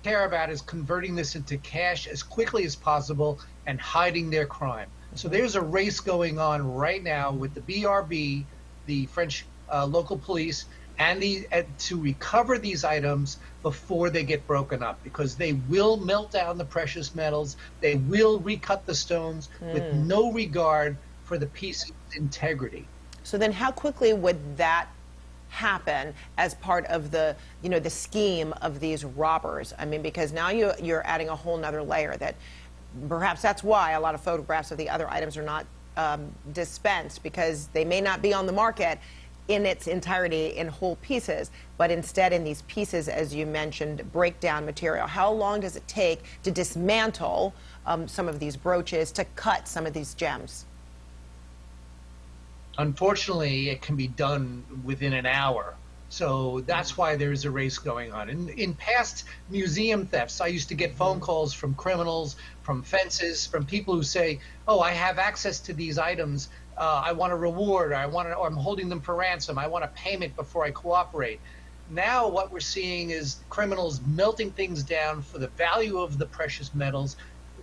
care about is converting this into cash as quickly as possible and hiding their crime. So there's a race going on right now with the BRB, the French local police, and to recover these items before they get broken up, because they will melt down the precious metals. They will recut the stones with no regard for the piece's integrity. So then how quickly would that happen as part of the, the scheme of these robbers? I mean, because now you're adding a whole nother layer that perhaps that's why a lot of photographs of the other items are not dispensed, because they may not be on the market in its entirety in whole pieces, but instead in these pieces, as you mentioned, breakdown material. How long does it take to dismantle some of these brooches, to cut some of these gems? Unfortunately, it can be done within an hour. So that's why there's a race going on. In past museum thefts, I used to get phone calls from criminals, from fences, from people who say, oh, I have access to these items. I want a reward, or I'm holding them for ransom. I want a payment before I cooperate. Now what we're seeing is criminals melting things down for the value of the precious metals,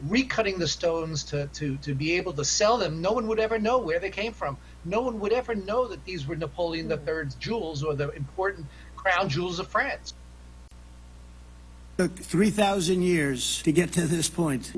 recutting the stones to be able to sell them. No one would ever know where they came from. No one would ever know that these were Napoleon III's jewels or the important crown jewels of France. It took 3,000 years to get to this point.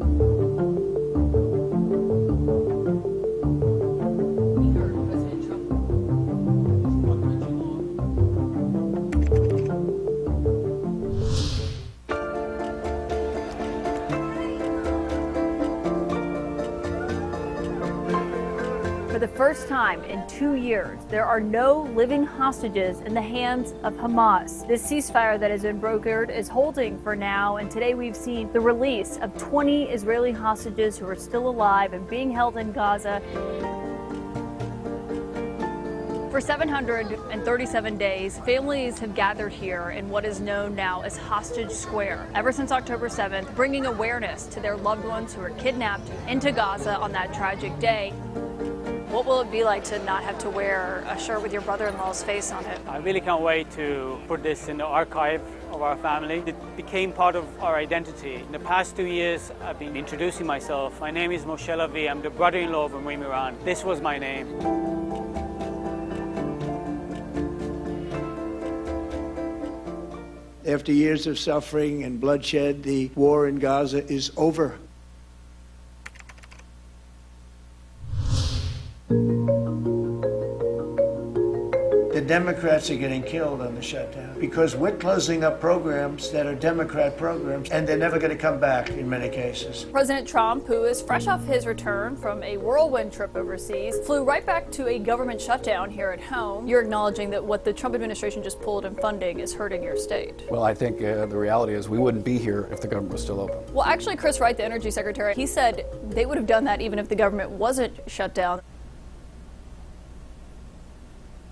For the first time in 2 years, there are no living hostages in the hands of Hamas. This ceasefire that has been brokered is holding for now, and today we've seen the release of 20 Israeli hostages who are still alive and being held in Gaza. For 737 days, families have gathered here in what is known now as Hostage Square. Ever since October 7th, bringing awareness to their loved ones who were kidnapped into Gaza on that tragic day. What will it be like to not have to wear a shirt with your brother-in-law's face on it? I really can't wait to put this in the archive of our family. It became part of our identity. In the past 2 years, I've been introducing myself. My name is Moshe Lavi. I'm the brother-in-law of Amri Miran. This was my name. After years of suffering and bloodshed, the war in Gaza is over. The Democrats are getting killed on the shutdown because we're closing up programs that are Democrat programs, and they're never going to come back in many cases. President Trump, who is fresh off his return from a whirlwind trip overseas, flew right back to a government shutdown here at home. You're acknowledging that what the Trump administration just pulled in funding is hurting your state. Well, I think the reality is we wouldn't be here if the government was still open. Well, actually, Chris Wright, the energy secretary, he said they would have done that even if the government wasn't shut down.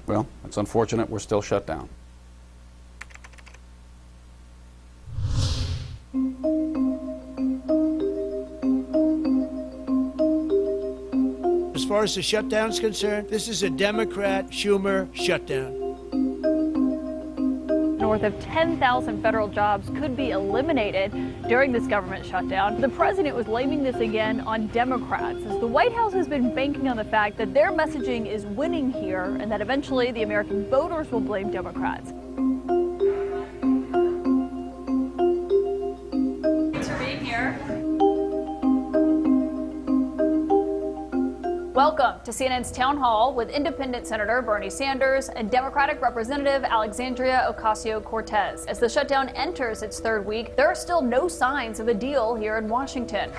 Well, it's unfortunate we're still shut down. As far as the shutdown is concerned, this is a Democrat Schumer shutdown. North of 10,000 federal jobs could be eliminated during this government shutdown. The president was blaming this again on Democrats, as the White House has been banking on the fact that their messaging is winning here and that eventually the American voters will blame Democrats. Thanks for being here. Welcome to CNN's Town Hall with Independent Senator Bernie Sanders and Democratic Representative Alexandria Ocasio-Cortez. As the shutdown enters its third week, there are still no signs of a deal here in Washington.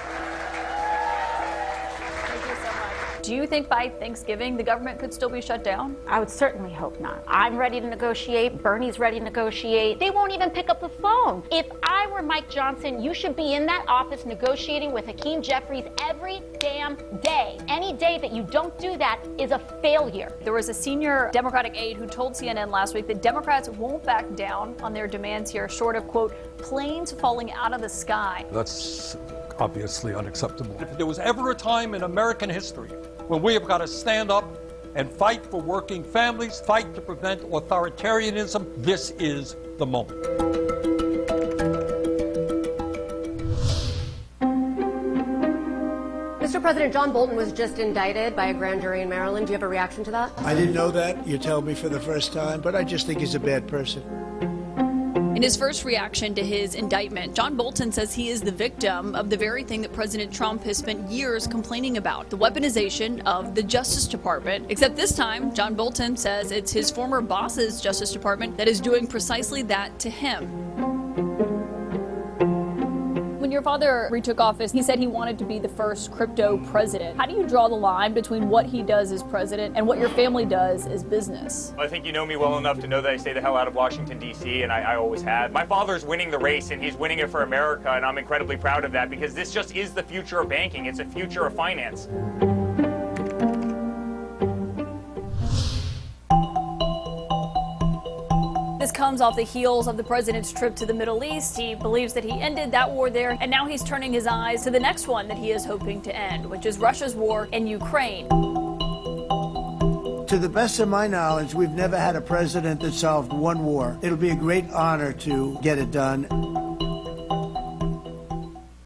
Do you think by Thanksgiving the government could still be shut down? I would certainly hope not. I'm ready to negotiate. Bernie's ready to negotiate. They won't even pick up the phone. If I were Mike Johnson, you should be in that office negotiating with Hakeem Jeffries every damn day. Any day that you don't do that is a failure. There was a senior Democratic aide who told CNN last week that Democrats won't back down on their demands here, short of, quote, planes falling out of the sky. That's obviously unacceptable. If there was ever a time in American history when we have got to stand up and fight for working families, fight to prevent authoritarianism, this is the moment. President John Bolton was just indicted by a grand jury in Maryland. Do you have a reaction to that? I didn't know that. You tell me for the first time, but I just think he's a bad person. In his first reaction to his indictment, John Bolton says he is the victim of the very thing that President Trump has spent years complaining about, the weaponization of the Justice Department. Except this time, John Bolton says it's his former boss's Justice Department that is doing precisely that to him. When your father retook office, he said he wanted to be the first crypto president. How do you draw the line between what he does as president and what your family does as business? I think you know me well enough to know that I stay the hell out of Washington, D.C., and I always have. My father's winning the race, and he's winning it for America, and I'm incredibly proud of that because this just is the future of banking. It's the future of finance. This comes off the heels of the president's trip to the Middle East. He believes that he ended that war there, and now he's turning his eyes to the next one that he is hoping to end, which is Russia's war in Ukraine. To the best of my knowledge, we've never had a president that solved one war. It'll be a great honor to get it done.